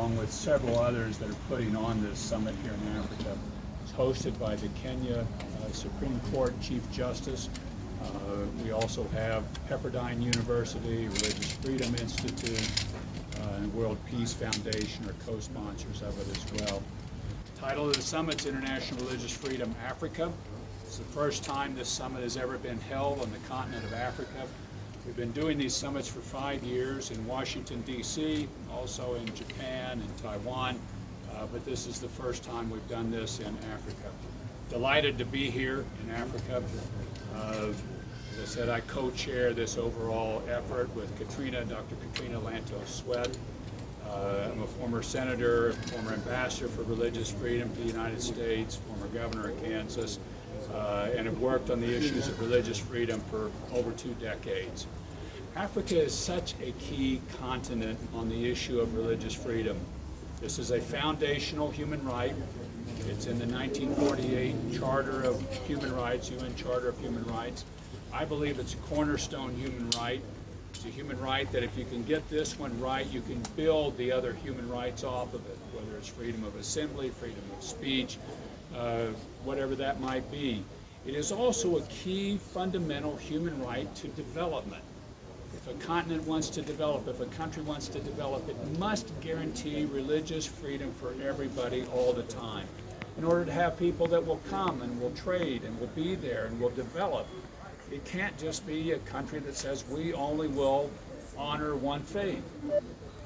along with several others that are putting on this summit here in Africa. It's hosted by the Kenya Supreme Court Chief Justice. We also have Pepperdine University, Religious Freedom Institute, and World Peace Foundation are co-sponsors of it as well. The title of the summit is International Religious Freedom Africa. It's the first time this summit has ever been held on the continent of Africa. We've been doing these summits for 5 years in Washington, D.C., also in Japan and Taiwan, but this is the first time we've done this in Africa. Delighted to be here in Africa. As I said, I co-chair this overall effort with Dr. Katrina Lantos Sweat. I'm a former senator, former ambassador for religious freedom to the United States, former governor of Kansas, and have worked on the issues of religious freedom for over 2 decades. Africa is such a key continent on the issue of religious freedom. This is a foundational human right. It's in the 1948 Charter of Human Rights, UN Charter of Human Rights. I believe it's a cornerstone human right. It's a human right that if you can get this one right, you can build the other human rights off of it, whether it's freedom of assembly, freedom of speech, whatever that might be. It is also a key fundamental human right to development. If a continent wants to develop, if a country wants to develop, it must guarantee religious freedom for everybody all the time. In order to have people that will come and will trade and will be there and will develop, it can't just be a country that says we only will honor one faith.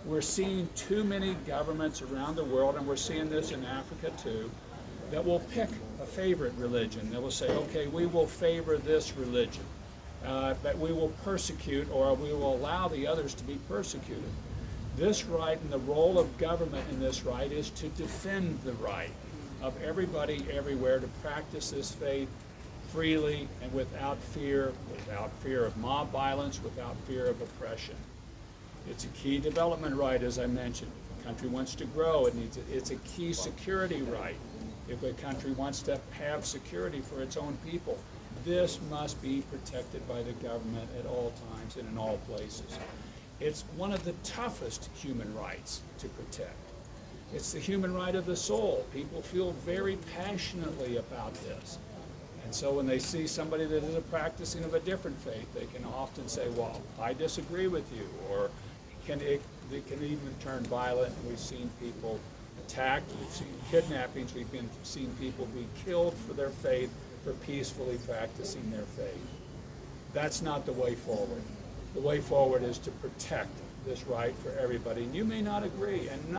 We're seeing too many governments around the world, and we're seeing this in Africa too, that will pick a favorite religion. They will say, okay, we will favor this religion, but we will persecute, or we will allow the others to be persecuted. This right and the role of government in this right is to defend the right of everybody everywhere to practice this faith freely and without fear of mob violence, without fear of oppression. It's a key development right, as I mentioned. If a country wants to grow, it's a key security right. If a country wants to have security for its own people, this must be protected by the government at all times and in all places. It's one of the toughest human rights to protect. It's the human right of the soul. People feel very passionately about this. And so when they see somebody that is a practicing of a different faith, they can often say, well, I disagree with you, or they can even turn violent. We've seen people attacked, we've seen kidnappings, we've seen people be killed for their faith, for peacefully practicing their faith. That's not the way forward. The way forward is to protect this right for everybody. And you may not agree, and